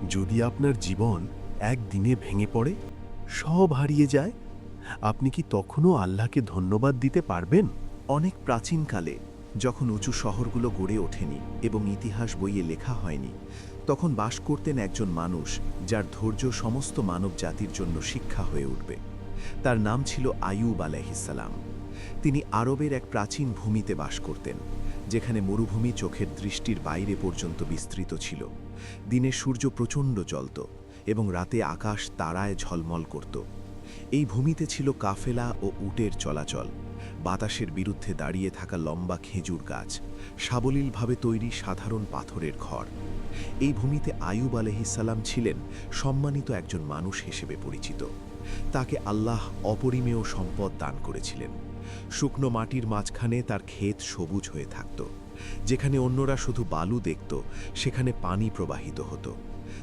যদি আপনার জীবন একদিনে ভেঙে পড়ে, সব হারিয়ে যায়, আপনি কি তখনও আল্লাহকে ধন্যবাদ দিতে পারবেন? অনেক প্রাচীনকালে, যখন উঁচু শহরগুলো গড়ে ওঠেনি এবং ইতিহাস বইয়ে লেখা হয়নি, তখন বাস করতেন একজন মানুষ যার ধৈর্য সমস্ত মানব জাতির জন্য শিক্ষা হয়ে উঠবে। তার নাম ছিল আইয়ুব আলাইহিসসালাম। তিনি আরবের এক প্রাচীন ভূমিতে বাস করতেন, যেখানে মরুভূমি চোখের দৃষ্টির বাইরে পর্যন্ত বিস্তৃত ছিল। দিনে সূর্য প্রচণ্ড জ্বলত এবং রাতে আকাশ তারায় ঝলমল করত। এই ভূমিতে ছিল কাফেলা ও উটের চলাচল, বাতাসের বিরুদ্ধে দাঁড়িয়ে থাকা লম্বা খেজুর গাছ, সাবলীলভাবে তৈরি সাধারণ পাথরের ঘর। এই ভূমিতে আইয়ুব আলাইহিসসালাম ছিলেন সম্মানিত একজন মানুষ হিসেবে পরিচিত। তাকে আল্লাহ অপরিমেয় সম্পদ দান করেছিলেন। শুকনো মাটির মাঝখানে তার ক্ষেত সবুজ হয়ে থাকত। যেখানে অন্যরা শুধু বালু দেখত, সেখানে পানি প্রবাহিত হতো।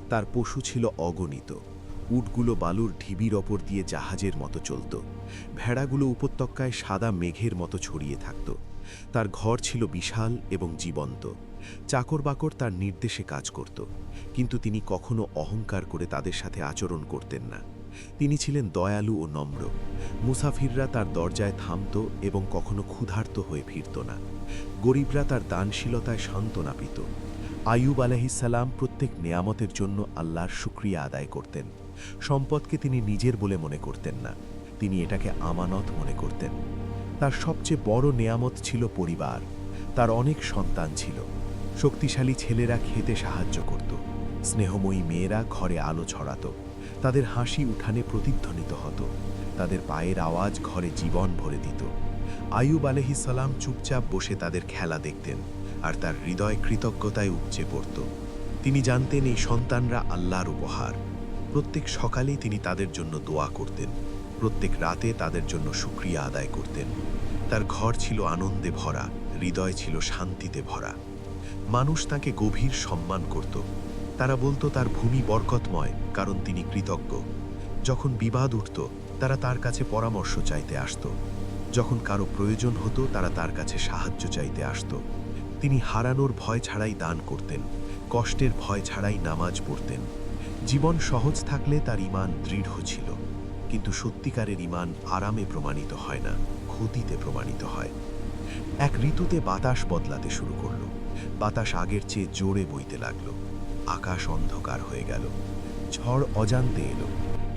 তার পশু ছিল অগণিত। উটগুলো বালুর ঢিবির ওপর দিয়ে জাহাজের মতো চলত। ভেড়াগুলো উপত্যকায় সাদা মেঘের মতো ছড়িয়ে থাকত। তার ঘর ছিল বিশাল এবং জীবন্ত। চাকর-বাকর তার নির্দেশে কাজ করত, কিন্তু তিনি কখনো অহংকার করে তাদের সাথে আচরণ করতেন না। তিনি ছিলেন দয়ালু ও নম্র। মুসাফিররা তার দরজায় থামত এবং কখনো ক্ষুধার্ত হয়ে ফিরত না। গরিবরা তার দানশীলতায় সান্ত্বনা পেত। আইয়ুব আলাইহিসসালাম প্রত্যেক নেয়ামতের জন্য আল্লাহর শুকরিয়া আদায় করতেন। সম্পদকে তিনি নিজের বলে মনে করতেন না, তিনি এটাকে আমানত মনে করতেন। তার সবচেয়ে বড় নেয়ামত ছিল পরিবার। তার অনেক সন্তান ছিল। শক্তিশালী ছেলেরা খেতে সাহায্য করত, স্নেহময়ী মেয়েরা ঘরে আলো ছড়াত, তাদের হাসি উঠানে প্রতিধ্বনিত হতো, তাদের পায়ের আওয়াজ ঘরে জীবন ভরে দিত। আইয়ুব আলাইহিসসালাম চুপচাপ বসে তাদের খেলা দেখতেন, আর তার হৃদয় কৃতজ্ঞতায় উপচে পড়ত। তিনি জানতেন এই সন্তানরা আল্লাহর উপহার। প্রত্যেক সকালেই তিনি তাদের জন্য দোয়া করতেন, প্রত্যেক রাতে তাদের জন্য শুকরিয়া আদায় করতেন। তার ঘর ছিল আনন্দে ভরা, হৃদয় ছিল শান্তিতে ভরা। মানুষ তাকে গভীর সম্মান করত। তারা বলতো তার ভূমি বরকতময়, কারণ তিনি কৃতজ্ঞ। যখন বিবাদ উঠত, তারা তার কাছে পরামর্শ চাইতে আসত। যখন কারো প্রয়োজন হতো, তারা তার কাছে সাহায্য চাইতে আসত। তিনি হারানোর ভয় ছাড়াই দান করতেন, কষ্টের ভয় ছাড়াই নামাজ পড়তেন। জীবন সহজ থাকলে তার ঈমান দৃঢ় ছিল, কিন্তু সত্যিকারের ঈমান আরামে প্রমাণিত হয় না, ক্ষতিতে প্রমাণিত হয়। এক ঋতুতে বাতাস বদলাতে শুরু করল। বাতাস আগের চেয়ে জোরে বইতে লাগলো। আকাশ অন্ধকার হয়ে গেল। ঝড় অজান্তে এলো।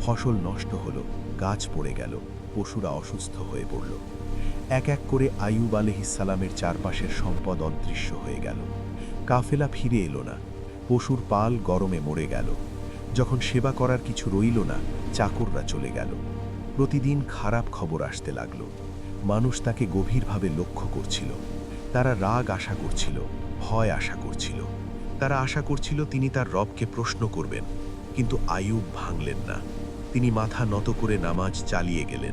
ফসল নষ্ট হলো, গাছ পড়ে গেল, পশুরা অসুস্থ হয়ে পড়ল। এক এক করে আইয়ুব আলাইহিসসালামের চারপাশের সম্পদ অদৃশ্য হয়ে গেল। কাফেলা ফিরে এলো না। পশুর পাল গরমে মরে গেল। যখন সেবা করার কিছু রইল না, চাকররা চলে গেল। প্রতিদিন খারাপ খবর আসতে লাগলো। মানুষ তাকে গভীরভাবে লক্ষ্য করছিল। তারা রাগ আশা করছিল, ভয় আশা করছিল। তারা আশা করছিল তিনি তার রবকে প্রশ্ন করবেন, কিন্তু আইয়ুব ভাঙলেন না। তিনি মাথা নত করে নামাজ চালিয়ে গেলেন।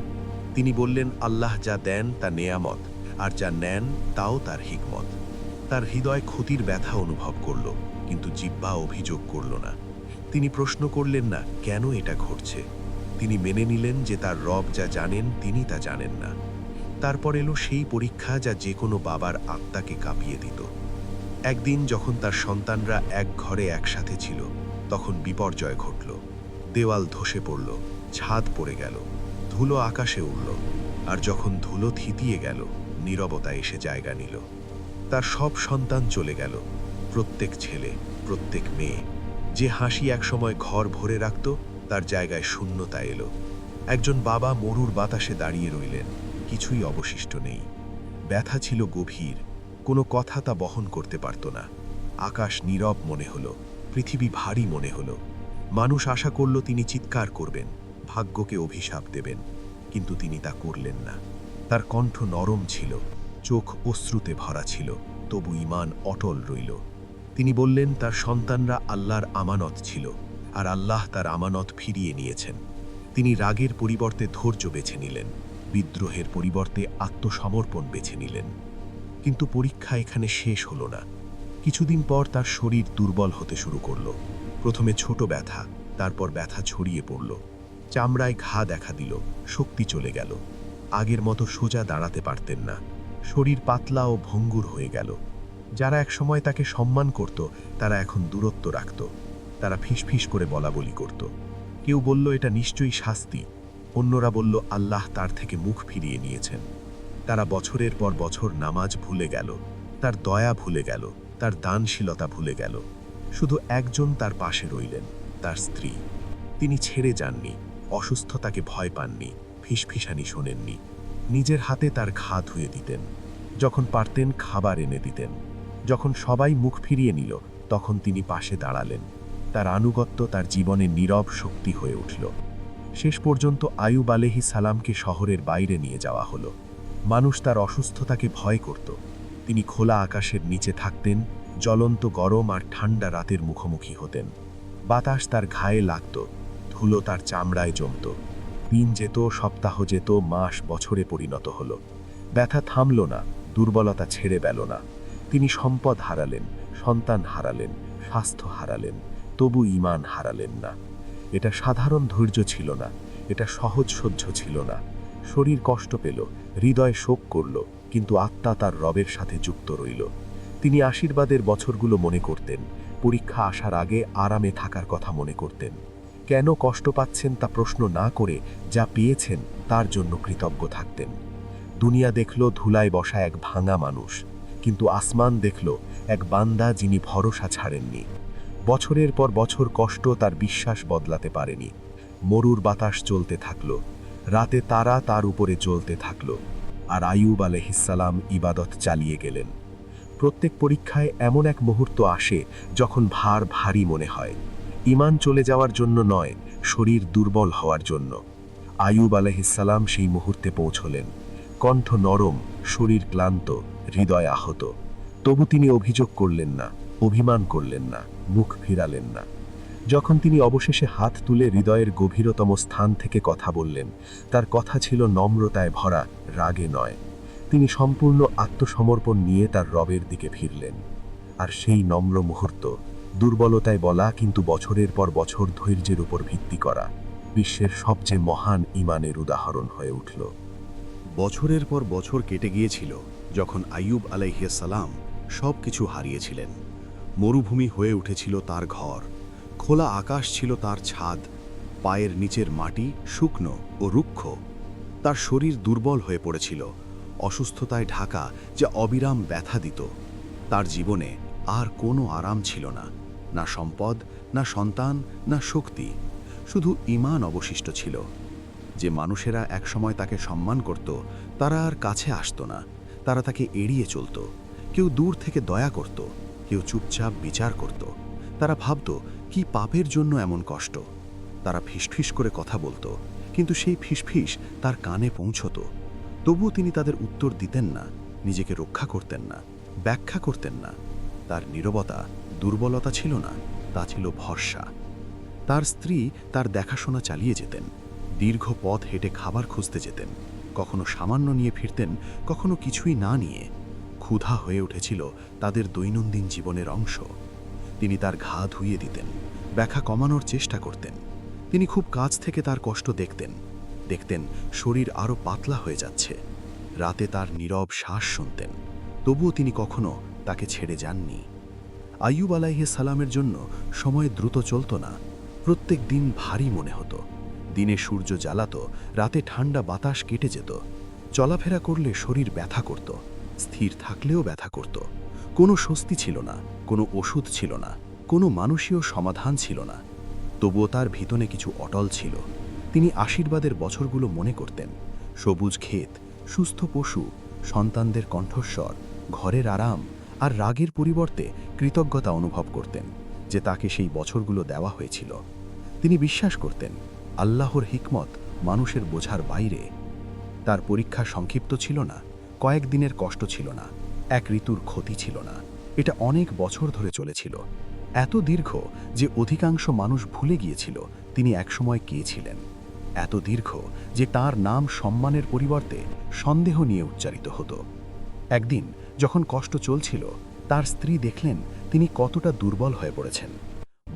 তিনি বললেন, আল্লাহ যা দেন তা নেয়ামত, আর যা নেন তাও তার হিকমত। তার হৃদয় ক্ষতির ব্যথা অনুভব করল, কিন্তু জিহ্বা অভিযোগ করল না। তিনি প্রশ্ন করলেন না, কেন এটা ঘটছে। তিনি মেনে নিলেন যে তার রব যা জানেন তিনি তা জানেন না। তারপর এলো সেই পরীক্ষা যা যে কোনো বাবার আত্মাকে কাঁপিয়ে দিত। একদিন যখন তার সন্তানরা এক ঘরে একসাথে ছিল, তখন বিপর্যয় ঘটল। দেওয়াল ধসে পড়ল, ছাদ পড়ে গেল, ধুলো আকাশে উড়ল। আর যখন ধুলো থিতিয়ে গেল, নীরবতা এসে জায়গা নিল। তার সব সন্তান চলে গেল, প্রত্যেক ছেলে, প্রত্যেক মেয়ে। যে হাসি একসময় ঘর ভরে রাখত, তার জায়গায় শূন্যতা এলো। একজন বাবা মরুর বাতাসে দাঁড়িয়ে রইলেন, কিছুই অবশিষ্ট নেই। ব্যথা ছিল গভীর, কোনো কথা তা বহন করতে পারত না। আকাশ নীরব মনে হলো, পৃথিবী ভারী মনে হলো। মানুষ আশা করল তিনি চিৎকার করবেন, ভাগ্যকে অভিশাপ দেবেন, কিন্তু তিনি তা করলেন না। তার কণ্ঠ নরম ছিল, চোখ অশ্রুতে ভরা ছিল, তবু ঈমান অটল রইল। তিনি বললেন তার সন্তানরা আল্লাহর আমানত ছিল, আর আল্লাহ তার আমানত ফিরিয়ে নিয়েছেন। তিনি রাগের পরিবর্তে ধৈর্য বেছে নিলেন, বিদ্রোহের পরিবর্তে আত্মসমর্পণ বেছে নিলেন। কিন্তু পরীক্ষা এখানে শেষ হলো না। কিছুদিন পর তার শরীর দুর্বল হতে শুরু করলো। প্রথমে ছোট ব্যথা, তারপর ব্যথা ছড়িয়ে পড়ল। চামড়ায় ঘা দেখা দিল, শক্তি চলে গেল। আগের মতো সোজা দাঁড়াতে পারতেন না। শরীর পাতলা ও ভঙ্গুর হয়ে গেল। যারা একসময় তাকে সম্মান করত, তারা এখন দূরত্ব রাখত। তারা ফিসফিস করে বলাবলি করত। কেউ বলল এটা নিশ্চয়ই শাস্তি, অন্যরা বলল আল্লাহ তার থেকে মুখ ফিরিয়ে নিয়েছেন। তারা বছরের পর বছর নামাজ ভুলে গেল, তার দয়া ভুলে গেল, তার দানশীলতা ভুলে গেল। শুধু একজন তার পাশে রইলেন, তার স্ত্রী। তিনি ছেড়ে যাননি, অসুস্থতাকে ভয় পাননি, ফিসফিসানি শোনেননি। নিজের হাতে তার ঘা ধুয়ে দিতেন, যখন পারতেন খাবার এনে দিতেন। যখন সবাই মুখ ফিরিয়ে নিল, তখন তিনি পাশে দাঁড়ালেন। তার আনুগত্য তার জীবনে নীরব শক্তি হয়ে উঠল। শেষ পর্যন্ত আইয়ুব আলাইহিস সালামকে শহরের বাইরে নিয়ে যাওয়া হলো। মানুষ তার অসুস্থতাকে ভয় করত। তিনি খোলা আকাশের নিচে থাকতেন, জ্বলন্ত গরম আর ঠান্ডা রাতের মুখোমুখি হতেন। বাতাস তার ঘায়ে লাগত, ধুলো তার চামড়ায় জমত। দিন যেত, সপ্তাহ যেত, মাস বছরে পরিণত হলো। ব্যথা থামল না, দুর্বলতা ছেড়ে গেল না। তিনি সম্পদ হারালেন, সন্তান হারালেন, স্বাস্থ্য হারালেন, তবু ঈমান হারালেন না। এটা সাধারণ ধৈর্য ছিল না, এটা সহজ সহ্য ছিল না। শরীর কষ্ট পেল, হৃদয় শোক করল, কিন্তু আত্মা তার রবের সাথে যুক্ত রইল। তিনি আশীর্বাদের বছরগুলো মনে করতেন, পরীক্ষা আসার আগে আরামে থাকার কথা মনে করতেন। কেন কষ্ট পাচ্ছেন তা প্রশ্ন না করে যা পেয়েছেন তার জন্য কৃতজ্ঞ থাকতেন। দুনিয়া দেখল ধুলায় বসা এক ভাঙা মানুষ, কিন্তু আসমান দেখল এক বান্দা যিনি ভরসা ছাড়েননি। বছরের পর বছর কষ্ট তার বিশ্বাস বদলাতে পারেনি। মরুর বাতাস চলতে থাকল, রাতে তারা তার উপরে জ্বলতে থাকল, আর আইয়ুব আলাইহিস সালাম ইবাদত চালিয়ে গেলেন। প্রত্যেক পরীক্ষায় এমন এক মুহূর্ত আসে যখন ভার ভারী মনে হয়। ঈমান চলে যাওয়ার জন্য নয়, শরীর দুর্বল হওয়ার জন্য। আইয়ুব আলাইহিস সালাম সেই মুহূর্তে পৌঁছলেন। কণ্ঠ নরম, শরীর ক্লান্ত, হৃদয় আহত। তবু তিনি অভিযোগ করলেন না, অভিমান করলেন না, মুখ ফিরালেন না। যখন তিনি অবশেষে হাত তুলে হৃদয়ের গভীরতম স্থান থেকে কথা বললেন, তার কথা ছিল নম্রতায় ভরা, রাগে নয়। তিনি সম্পূর্ণ আত্মসমর্পণ নিয়ে তার রবের দিকে ফিরলেন। আর সেই নম্র মুহূর্ত, দুর্বলতায় বলা কিন্তু বছরের পর বছর ধৈর্যের উপর ভিত্তি করা, বিশ্বের সবচেয়ে মহান ঈমানের উদাহরণ হয়ে উঠল। বছরের পর বছর কেটে গিয়েছিল যখন আইয়ুব আলাইহিস সালাম সব কিছু হারিয়েছিলেন। মরুভূমি হয়ে উঠেছিল তার ঘর, খোলা আকাশ ছিল তার ছাদ, পায়ের নিচের মাটি শুকনো ও রুক্ষ। তার শরীর দুর্বল হয়ে পড়েছিল, অসুস্থতায় ঢাকা যা অবিরাম ব্যথা দিত। তার জীবনে আর কোনো আরাম ছিল না, না সম্পদ, না সন্তান, না শক্তি, শুধু ঈমান অবশিষ্ট ছিল। যে মানুষেরা একসময় তাকে সম্মান করত, তারা আর কাছে আসতো না, তারা তাকে এড়িয়ে চলত। কেউ দূর থেকে দয়া করত, কেউ চুপচাপ বিচার করত। তারা ভাবত, কি পাপের জন্য এমন কষ্ট। তারা ফিসফিস করে কথা বলতো, কিন্তু সেই ফিসফিস তার কানে পৌঁছত। তবুও তিনি তাদের উত্তর দিতেন না, নিজেকে রক্ষা করতেন না, ব্যাখ্যা করতেন না। তার নীরবতা দুর্বলতা ছিল না, তা ছিল ভরসা। তার স্ত্রী তার দেখাশোনা চালিয়ে যেতেন, দীর্ঘ পথ হেঁটে খাবার খুঁজতে যেতেন, কখনো সামান্য নিয়ে ফিরতেন, কখনো কিছুই না নিয়ে। ক্ষুধা হয়ে উঠেছিল তাদের দৈনন্দিন জীবনের অংশ। তিনি তার ঘা ধুইয়ে দিতেন, ব্যথা কমানোর চেষ্টা করতেন। তিনি খুব কাছ থেকে তার কষ্ট দেখতেন, দেখতেন শরীর আরও পাতলা হয়ে যাচ্ছে। রাতে তার নীরব শ্বাস শুনতেন, তবুও তিনি কখনো তাকে ছেড়ে যাননি। আইয়ুব আলাইহিস সালামের জন্য সময় দ্রুত চলত না, প্রত্যেক দিন ভারী মনে হতো। দিনে সূর্য জ্বালাতো, রাতে ঠান্ডা বাতাস কেটে যেত। চলাফেরা করলে শরীর ব্যথা করত, স্থির থাকলেও ব্যথা করত। কোনো স্বস্তি ছিল না, কোনো ওষুধ ছিল না, কোনো মানুষীয় সমাধান ছিল না। তবুও তার ভিতরে কিছু অটল ছিল। তিনি আশীর্বাদের বছরগুলো মনে করতেন, সবুজ ক্ষেত, সুস্থ পশু, সন্তানদের কণ্ঠস্বর, ঘরের আরাম, আর রাগের পরিবর্তে কৃতজ্ঞতা অনুভব করতেন যে তাকে সেই বছরগুলো দেওয়া হয়েছিল। তিনি বিশ্বাস করতেন আল্লাহর হিকমত মানুষের বোঝার বাইরে। তার পরীক্ষা সংক্ষিপ্ত ছিল না, কয়েকদিনের কষ্ট ছিল না, এক ঋতুর ক্ষতি ছিল না। এটা অনেক বছর ধরে চলেছিল, এত দীর্ঘ যে অধিকাংশ মানুষ ভুলে গিয়েছিল তিনি একসময় কে ছিলেন, এত দীর্ঘ যে তার নাম সম্মানের পরিবর্তে সন্দেহ নিয়ে উচ্চারিত হতো। একদিন যখন কষ্ট চলছিল, তার স্ত্রী দেখলেন তিনি কতটা দুর্বল হয়ে পড়েছেন।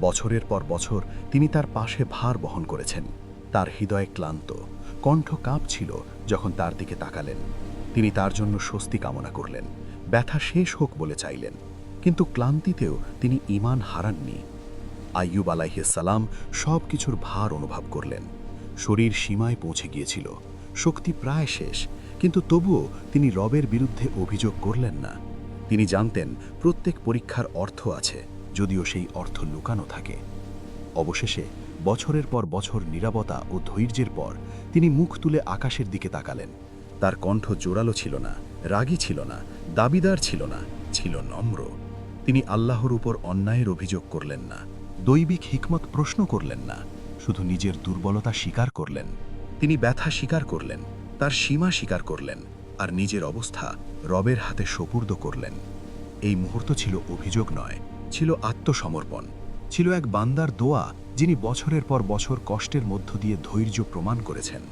বছরের পর বছর তিনি তার পাশে ভার বহন করেছেন। তার হৃদয় ক্লান্ত, কণ্ঠ কাঁপছিল যখন তার দিকে তাকালেন। তিনি তার জন্য স্বস্তি কামনা করলেন, ব্যথা শেষ হোক বলে চাইলেন, কিন্তু ক্লান্তিতেও তিনি ঈমান হারাননি। আইয়ুব আলাইহিসসালাম সব কিছুর ভার অনুভব করলেন। শরীর সীমায় পৌঁছে গিয়েছিল, শক্তি প্রায় শেষ, কিন্তু তবুও তিনি রবের বিরুদ্ধে অভিযোগ করলেন না। তিনি জানতেন প্রত্যেক পরীক্ষার অর্থ আছে, যদিও সেই অর্থ লুকানো থাকে। অবশেষে বছরের পর বছর নীরবতা ও ধৈর্যের পর তিনি মুখ তুলে আকাশের দিকে তাকালেন। তার কণ্ঠ জোরালো ছিল না, রাগী ছিল না, দাবিদার ছিল না, ছিল নম্র। তিনি আল্লাহর উপর অন্যায়ের অভিযোগ করলেন না, দৈবিক হিকমত প্রশ্ন করলেন না, শুধু নিজের দুর্বলতা স্বীকার করলেন। তিনি ব্যথা স্বীকার করলেন, তার সীমা স্বীকার করলেন, আর নিজের অবস্থা রবের হাতে সোপর্দ করলেন। এই মুহূর্ত ছিল অভিযোগ নয়, ছিল আত্মসমর্পণ, ছিল এক বান্দার দোয়া যিনি বছরের পর বছর কষ্টের মধ্য দিয়ে ধৈর্য প্রমাণ করেছেন।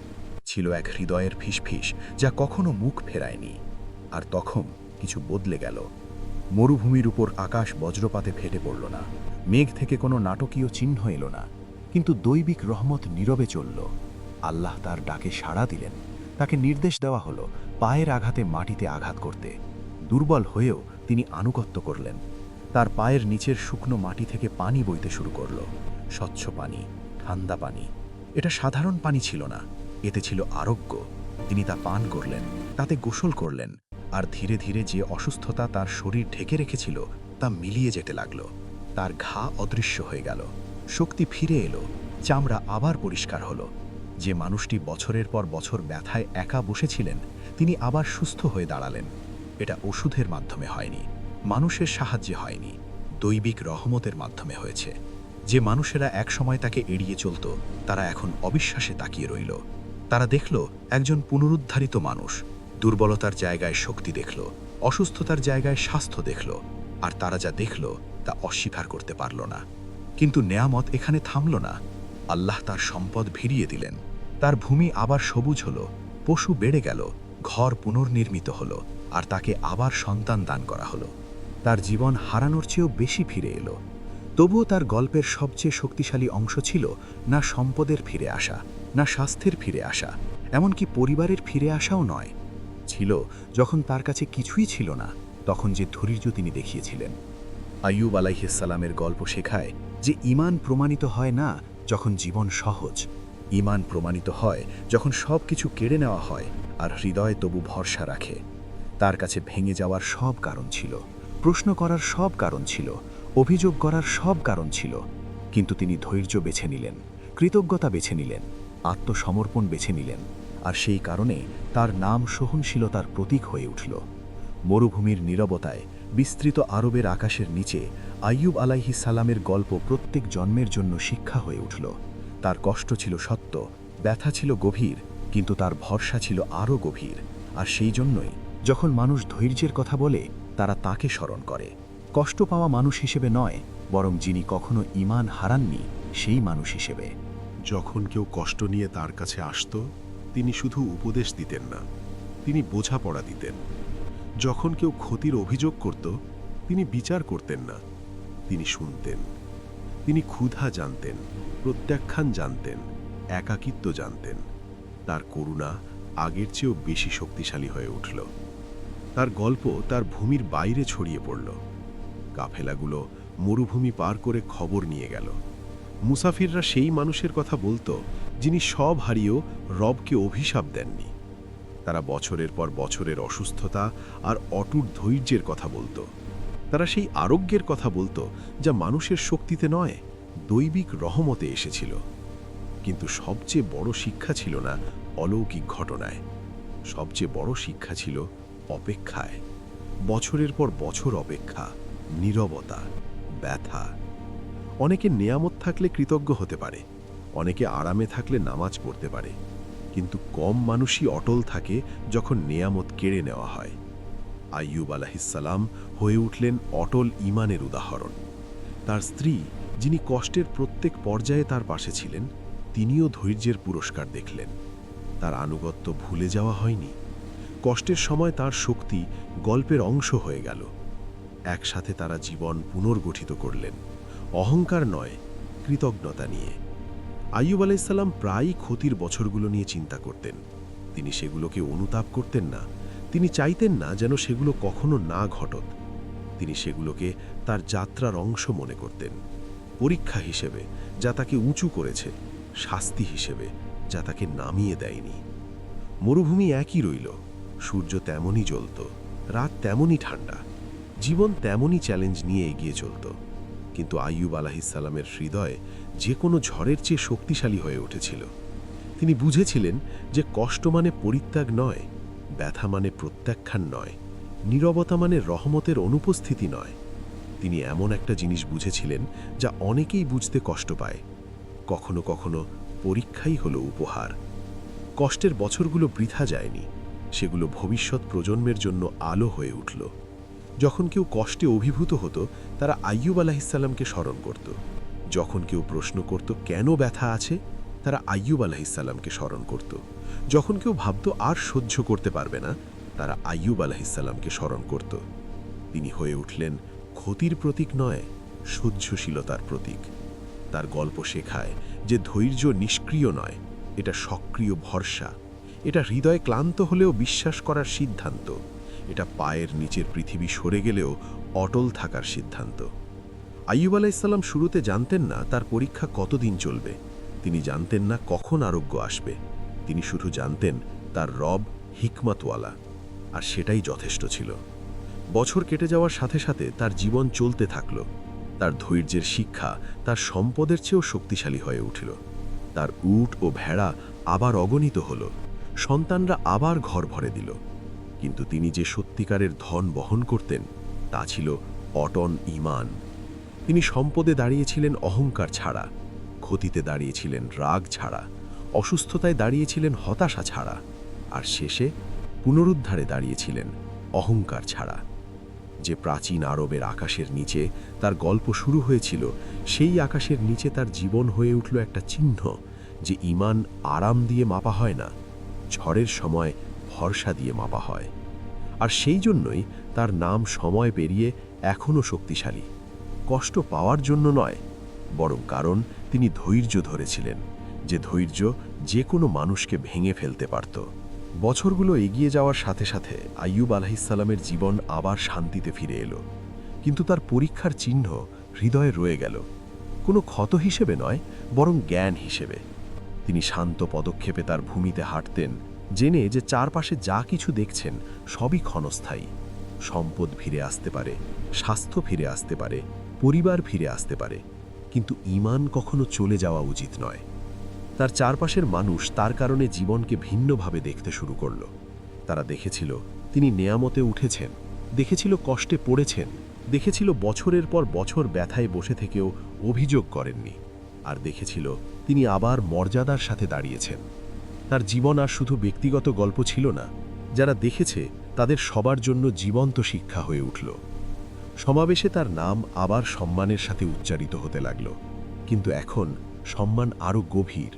ছিল এক হৃদয়ের ফিসফিস যা কখনো মুখ ফেরায়নি। আর তখন কিছু বদলে গেল। মরুভূমির উপর আকাশ বজ্রপাতে ফেটে পড়ল না, মেঘ থেকে কোনো নাটকীয় চিহ্ন এলো না, কিন্তু দৈবিক রহমত নীরবে চলল। আল্লাহ তার ডাকে সাড়া দিলেন। তাকে নির্দেশ দেওয়া হলো পায়ের আঘাতে মাটিতে আঘাত করতে। দুর্বল হয়েও তিনি আনুগত্য করলেন। তার পায়ের নিচের শুকনো মাটি থেকে পানি বইতে শুরু করল, স্বচ্ছ পানি, ঠান্ডা পানি। এটা সাধারণ পানি ছিল না, এতে ছিল আরোগ্য। তিনি তা পান করলেন, তাতে গোসল করলেন, আর ধীরে ধীরে যে অসুস্থতা তার শরীর ঢেকে রেখেছিল তা মিলিয়ে যেতে লাগল। তার ঘা অদৃশ্য হয়ে গেল, শক্তি ফিরে এলো, চামড়া আবার পরিষ্কার হলো। যে মানুষটি বছরের পর বছর ব্যথায় একা বসেছিলেন, তিনি আবার সুস্থ হয়ে দাঁড়ালেন। এটা ওষুধের মাধ্যমে হয়নি, মানুষের সাহায্যে হয়নি, দৈবিক রহমতের মাধ্যমে হয়েছে। যে মানুষেরা একসময় তাকে এড়িয়ে চলত, তারা এখন অবিশ্বাসে তাকিয়ে রইল। তারা দেখল একজন পুনরুদ্ধারিত মানুষ, দুর্বলতার জায়গায় শক্তি দেখল, অসুস্থতার জায়গায় স্বাস্থ্য দেখল, আর তারা যা দেখল তা অস্বীকার করতে পারল না। কিন্তু নেয়ামত এখানে থামল না। আল্লাহ তার সম্পদ ভিড়িয়ে দিলেন। তার ভূমি আবার সবুজ হলো, পশু বেড়ে গেল, ঘর পুনর্নির্মিত হলো, আর তাকে আবার সন্তান দান করা হলো। তার জীবন হারানোর চেয়েও বেশি ফিরে এলো। তবুও তার গল্পের সবচেয়ে শক্তিশালী অংশ ছিল না সম্পদের ফিরে আসা, না স্বাস্থ্যের ফিরে আসা, এমনকি পরিবারের ফিরে আসাও নয়। ছিল যখন তার কাছে কিছুই ছিল না, তখন যে ধৈর্য তিনি দেখিয়েছিলেন। আইয়ুব আলাইহিসসালামের গল্প শেখায় যে ঈমান প্রমাণিত হয় না যখন জীবন সহজ, ঈমান প্রমাণিত হয় যখন সব কিছু কেড়ে নেওয়া হয় আর হৃদয় তবু ভরসা রাখে। তার কাছে ভেঙে যাওয়ার সব কারণ ছিল, প্রশ্ন করার সব কারণ ছিল, অভিযোগ করার সব কারণ ছিল, কিন্তু তিনি ধৈর্য বেছে নিলেন, কৃতজ্ঞতা বেছে নিলেন, আত্মসমর্পণ বেছে নিলেন, আর সেই কারণে তার নাম সহনশীলতার প্রতীক হয়ে উঠল। মরুভূমির নীরবতায়, বিস্তৃত আরবের আকাশের নিচে আইয়ুব আলাইহিসসালামের গল্প প্রত্যেক জন্মের জন্য শিক্ষা হয়ে উঠল। তার কষ্ট ছিল সত্য, ব্যথা ছিল গভীর, কিন্তু তার ভরসা ছিল আরও গভীর। আর সেই জন্যই যখন মানুষ ধৈর্যের কথা বলে, তারা তাকে স্মরণ করে, কষ্ট পাওয়া মানুষ হিসেবে নয়, বরং যিনি কখনো ঈমান হারাননি সেই মানুষ হিসেবে। যখন কেউ কষ্ট নিয়ে তার কাছে আসত, তিনি শুধু উপদেশ দিতেন না, তিনি বোঝাপড়া দিতেন। যখন কেউ ক্ষতির অভিযোগ করত, তিনি বিচার করতেন না, তিনি শুনতেন। তিনি ক্ষুধা জানতেন, প্রত্যাখ্যান জানতেন, একাকিত্ব জানতেন। তার করুণা আগের চেয়েও বেশি শক্তিশালী হয়ে উঠল। তার গল্প তার ভূমির বাইরে ছড়িয়ে পড়ল। কাফেলাগুলো মরুভূমি পার করে খবর নিয়ে গেল। মুসাফিররা সেই মানুষের কথা বলতো যিনি সব হারিয়েও রবকে অভিশাপ দেননি। তারা বছরের পর বছরের অসুস্থতা আর অটুট ধৈর্যের কথা বলতো। তারা সেই আরোগ্যের কথা বলতো যা মানুষের শক্তিতে নয়, দৈবিক রহমতে এসেছিল। কিন্তু সবচেয়ে বড় শিক্ষা ছিল না অলৌকিক ঘটনায়, সবচেয়ে বড় শিক্ষা ছিল অপেক্ষায়। বছরের পর বছর অপেক্ষা, নীরবতা, ব্যথা। অনেকে নেয়ামত থাকলে কৃতজ্ঞ হতে পারে, অনেকে আরামে থাকলে নামাজ পড়তে পারে, কিন্তু কম মানুষই অটল থাকে যখন নেয়ামত কেড়ে নেওয়া হয়। আইয়ুব আলাইহিসসালাম হয়ে উঠলেন অটল ঈমানের উদাহরণ। তার স্ত্রী, যিনি কষ্টের প্রত্যেক পর্যায়ে তার পাশে ছিলেন, তিনিও ধৈর্যের পুরস্কার দেখলেন। তার আনুগত্য ভুলে যাওয়া হয়নি। কষ্টের সময় তার শক্তি গল্পের অংশ হয়ে গেল। একসাথে তারা জীবন পুনর্গঠিত করলেন, অহংকার নয়, কৃতজ্ঞতা নিয়ে। আইয়ুব আলাইহিসসালাম প্রায়ই ক্ষতির বছরগুলো নিয়ে চিন্তা করতেন। তিনি সেগুলোকে অনুতাপ করতেন না, তিনি চাইতেন না যেন সেগুলো কখনো না ঘটত। তিনি সেগুলোকে তার যাত্রার অংশ মনে করতেন। পরীক্ষা হিসেবে যা তাকে উঁচু করেছে, শাস্তি হিসেবে যা তাকে নামিয়ে দেয়নি। মরুভূমি একই রইল, সূর্য তেমনই জ্বলত, রাত তেমনই ঠান্ডা, জীবন তেমনই চ্যালেঞ্জ নিয়ে এগিয়ে চলত। কিন্তু আইয়ুব আলাইহিসসালামের হৃদয় যে কোনো ঝড়ের চেয়ে শক্তিশালী হয়ে উঠেছিল। তিনি বুঝেছিলেন যে কষ্ট মানে পরিত্যাগ নয়, ব্যথা মানে প্রত্যাখ্যান নয়, নীরবতা মানে রহমতের অনুপস্থিতি নয়। তিনি এমন একটা জিনিস বুঝেছিলেন যা অনেকেই বুঝতে কষ্ট পায়। কখনো কখনো পরীক্ষাই হলো উপহার। কষ্টের বছরগুলো বৃথা যায়নি, সেগুলো ভবিষ্যৎ প্রজন্মের জন্য আলো হয়ে উঠল। যখন কেউ কষ্টে অভিভূত হতো, তারা আইয়ুব আলাইহিসসালামকে স্মরণ করত। যখন কেউ প্রশ্ন করত কেন ব্যথা আছে, তারা আইয়ুব আলাইহিসসালামকে স্মরণ করত। যখন কেউ ভাবত আর সহ্য করতে পারবে না, তারা আইয়ুব আলাইহিসসালামকে স্মরণ করত। তিনি হয়ে উঠলেন ক্ষতির প্রতীক নয়, সহ্যশীলতার প্রতীক। তার গল্প শেখায় যে ধৈর্য নিষ্ক্রিয় নয়, এটা সক্রিয় ভরসা। এটা হৃদয় ক্লান্ত হলেও বিশ্বাস করার সিদ্ধান্ত। এটা পায়ের নিচের পৃথিবী সরে গেলেও অটল থাকার সিদ্ধান্ত। আইয়ুব আলাইহিসসালাম শুরুতে জানতেন না তার পরীক্ষা কতদিন চলবে। তিনি জানতেন না কখন আরোগ্য আসবে। তিনি শুধু জানতেন তার রব হিকমতওয়ালা, আর সেটাই যথেষ্ট ছিল। বছর কেটে যাওয়ার সাথে সাথে তার জীবন চলতে থাকল। তার ধৈর্যের শিক্ষা তার সম্পদের চেয়েও শক্তিশালী হয়ে উঠল। তার উট ও ভেড়া আবার অগণিত হল, সন্তানরা আবার ঘর ভরে দিল। কিন্তু তিনি যে সত্যিকারের ধন বহন করতেন তা ছিল অটল ঈমান। তিনি সম্পদে দাঁড়িয়েছিলেন অহংকার ছাড়া, ক্ষতিতে দাঁড়িয়েছিলেন রাগ ছাড়া, অসুস্থতায় দাঁড়িয়েছিলেন হতাশা ছাড়া, আর শেষে পুনরুদ্ধারে দাঁড়িয়েছিলেন অহংকার ছাড়া। যে প্রাচীন আরবের আকাশের নিচে তার গল্প শুরু হয়েছিল, সেই আকাশের নিচে তার জীবন হয়ে উঠল একটা চিহ্ন যে ঈমান আরাম দিয়ে মাপা হয় না, ঝড়ের সময় ভরসা দিয়ে মাপা হয়। আর সেই জন্যই তার নাম সময় পেরিয়ে এখনও শক্তিশালী। কষ্ট পাওয়ার জন্য নয়, বরং কারণ তিনি ধৈর্য ধরেছিলেন, যে ধৈর্য যে কোনো মানুষকে ভেঙে ফেলতে পারত। বছরগুলো এগিয়ে যাওয়ার সাথে সাথে আইয়ুব আলাইহিসসালামের জীবন আবার শান্তিতে ফিরে এলো। কিন্তু তার পরীক্ষার চিহ্ন হৃদয়ে রয়ে গেল, কোনো ক্ষত হিসেবে নয়, বরং জ্ঞান হিসেবে। তিনি শান্ত পদক্ষেপে তার ভূমিতে হাঁটতেন, জেনে যে চারপাশে যা কিছু দেখছেন সবই ক্ষণস্থায়ী। সম্পদ ফিরে আসতে পারে, স্বাস্থ্য ফিরে আসতে পারে, পরিবার ফিরে আসতে পারে, কিন্তু ঈমান কখনো চলে যাওয়া উচিত নয়। তার চারপাশের মানুষ তার কারণে জীবনকে ভিন্নভাবে দেখতে শুরু করল। তারা দেখেছিল তিনি নেয়ামতে উঠেছেন, দেখেছিল কষ্টে পড়েছেন, দেখেছিল বছরের পর বছর ব্যথায় বসে থেকেও অভিযোগ করেননি, আর দেখেছিল তিনি আবার মর্যাদার সাথে দাঁড়িয়েছেন। তার জীবন আর শুধু ব্যক্তিগত গল্প ছিল না, যারা দেখেছে তাদের সবার জন্য জীবন্ত শিক্ষা হয়ে উঠল। সমাবেশে তার নাম আবার সম্মানের সাথে উচ্চারিত হতে লাগল, কিন্তু এখন সম্মান আরও গভীর,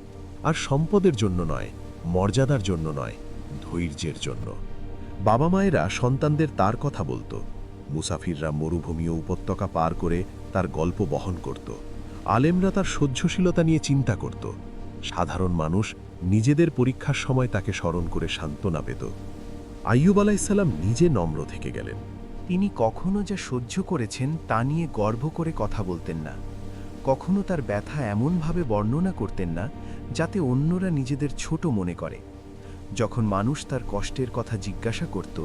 আর সম্পদের জন্য নয়, মর্যাদার জন্য নয়, ধৈর্যের জন্য। বাবা মায়েরা সন্তানদের তার কথা বলতো, মুসাফিররা মরুভূমি ও উপত্যকা পার করে তার গল্প বহন করত, আলেমরা তার সহ্যশীলতা নিয়ে চিন্তা করত, সাধারণ মানুষ নিজেদের পরীক্ষার সময় তাকে স্মরণ করে সান্ত্বনা পেত। আইয়ুব আলাইহিসসালাম নিজে নম্র থেকে গেলেন। তিনি কখনো যা সহ্য করেছেন তা নিয়ে গর্ব করে কথা বলতেন না, কখনো তার ব্যথা এমনভাবে বর্ণনা করতেন না যাতে অন্যরা নিজেদের ছোট মনে করে। যখন মানুষ তার কষ্টের কথা জিজ্ঞাসা করত,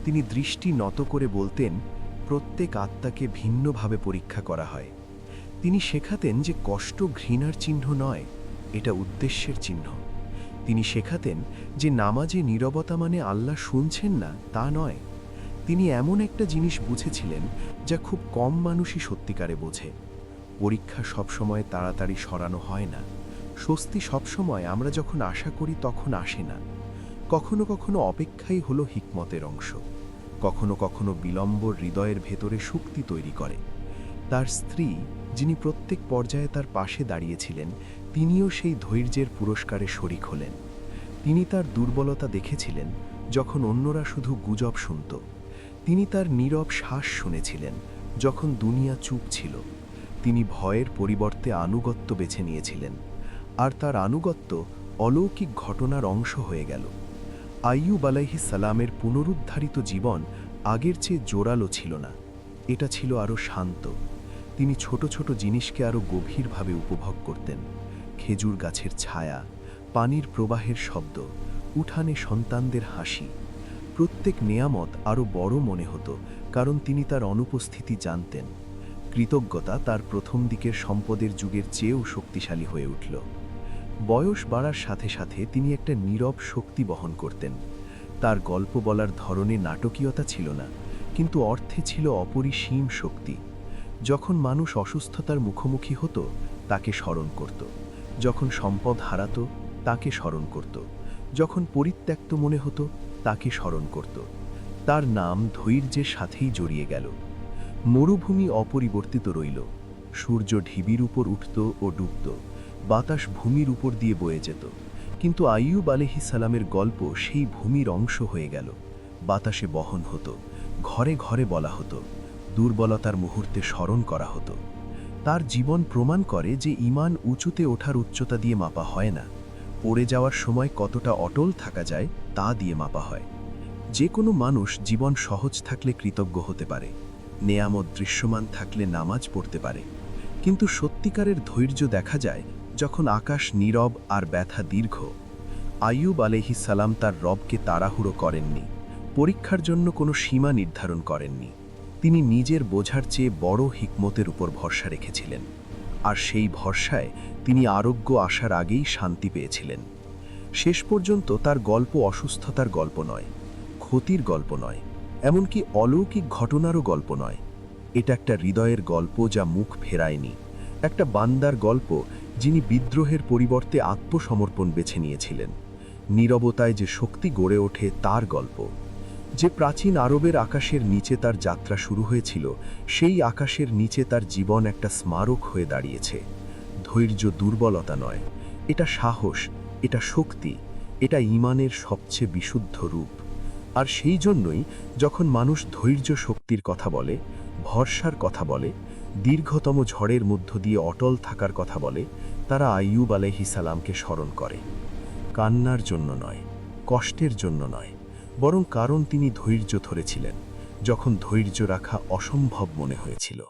তিনি দৃষ্টি নত করে বলতেন, প্রত্যেক আত্মাকে ভিন্নভাবে পরীক্ষা করা হয়। তিনি শেখাতেন যে কষ্ট ঘৃণার চিহ্ন নয়, এটা উদ্দেশ্যের চিহ্ন। তিনি শেখাতেন যে নামাজে নীরবতা মানে আল্লাহ শুনছেন না তা নয়। তিনি এমন একটা জিনিস বুঝেছিলেন যা খুব কম মানুষই সত্যিকারে বোঝে। পরীক্ষা সবসময় তাড়াতাড়ি সরানো হয় না, স্বস্তি সবসময় আমরা যখন আশা করি তখন আসে না। কখনো কখনো অপেক্ষাই হলো হিকমতের অংশ, কখনো কখনো বিলম্ব হৃদয়ের ভেতরে শক্তি তৈরি করে। তার স্ত্রী, যিনি প্রত্যেক পর্যায়ে তার পাশে দাঁড়িয়েছিলেন, তিনিও সেই ধৈর্যের পুরস্কারে শরিক হলেন। তিনি তার দুর্বলতা দেখেছিলেন যখন অন্যরা শুধু গুজব শুনত। তিনি তার নীরব শ্বাস শুনেছিলেন যখন দুনিয়া চুপ ছিল। তিনি ভয়ের পরিবর্তে আনুগত্য বেছে নিয়েছিলেন, আর তার আনুগত্য অলৌকিক ঘটনার অংশ হয়ে গেল। আইয়ুব আলাইহিসসালামের পুনরুদ্ধারিত জীবন আগের চেয়ে জোরালো ছিল না, এটা ছিল আরও শান্ত। তিনি ছোট ছোট জিনিসকে আরও গভীরভাবে উপভোগ করতেন। খেজুর গাছের ছায়া, পানির প্রবাহের শব্দ, উঠানে সন্তানদের হাসি। প্রত্যেক নেয়ামত আরও বড় মনে হতো, কারণ তিনি তার অনুপস্থিতি জানতেন। কৃতজ্ঞতা তার প্রথম দিকের সম্পদের যুগের চেয়েও শক্তিশালী হয়ে উঠল। বয়স বাড়ার সাথে সাথে তিনি একটা নীরব শক্তি বহন করতেন। তার গল্প বলার ধরনে নাটকীয়তা ছিল না, কিন্তু অর্থে ছিল অপরিসীম শক্তি। যখন মানুষ অসুস্থতার মুখোমুখি হতো, তাকে স্মরণ করত। যখন সম্পদ হারাতো, তাকে স্মরণ করত। যখন পরিত্যক্ত মনে হতো, তাকে স্মরণ করত। তার নাম ধৈর্যের সাথেই জড়িয়ে গেল। মরুভূমি অপরিবর্তিত রইল। সূর্য ঢিবির উপর উঠত ও ডুবত, বাতাস ভূমির উপর দিয়ে বয়ে যেত। কিন্তু আইয়ুব আলাইহিস সালামের গল্প সেই ভূমির অংশ হয়ে গেল। বাতাসে বহন হতো, ঘরে ঘরে বলা হতো, দুর্বলতার মুহূর্তে স্মরণ করা হতো। তার জীবন প্রমাণ করে যে ঈমান উঁচুতে ওঠার উচ্চতা দিয়ে মাপা হয় না, পড়ে যাওয়ার সময় কতটা অটল থাকা যায় তা দিয়ে মাপা হয়। যে কোনো মানুষ জীবন সহজ থাকলে কৃতজ্ঞ হতে পারে, নেয়ামত দৃশ্যমান থাকলে নামাজ পড়তে পারে, কিন্তু সত্যিকারের ধৈর্য দেখা যায় যখন আকাশ নীরব আর ব্যথা দীর্ঘ। আইয়ুব আলাইহিস সালাম তার রবকে তাড়াহুড়ো করেননি, পরীক্ষার জন্য কোনো সীমা নির্ধারণ করেননি। তিনি নিজের বোঝার চেয়ে বড় হিকমতের উপর ভরসা রেখেছিলেন, আর সেই ভরসায় তিনি আরোগ্য আসার আগেই শান্তি পেয়েছিলেন। শেষ পর্যন্ত তার গল্প অসুস্থতার গল্প নয়, ক্ষতির গল্প নয়, এমনকি অলৌকিক ঘটনারও গল্প নয়। এটা একটা হৃদয়ের গল্প যা মুখ ফেরায়নি, একটা বান্দার গল্প যিনি বিদ্রোহের পরিবর্তে আত্মসমর্পণ বেছে নিয়েছিলেন। নীরবতায় যে শক্তি গড়ে ওঠে তার গল্প। যে প্রাচীন আরবের আকাশের নিচে তার যাত্রা শুরু হয়েছিল, সেই আকাশের নিচে তার জীবন একটা স্মারক হয়ে দাঁড়িয়েছে। ধৈর্য দুর্বলতা নয়, এটা সাহস, এটা শক্তি, এটা ঈমানের সবচেয়ে বিশুদ্ধ রূপ। আর সেই জন্যই যখন মানুষ ধৈর্য শক্তির কথা বলে, ভরসার কথা বলে, দীর্ঘতম ঝড়ের মধ্য দিয়ে অটল থাকার কথা বলে, তারা আইয়ুব আলাইহিস সালামকে স্মরণ করে। কান্নার জন্য নয়, কষ্টের জন্য নয়, বরং কারণ তিনি ধৈর্য ধরেছিলেন যখন ধৈর্য রাখা অসম্ভব মনে হয়েছিল।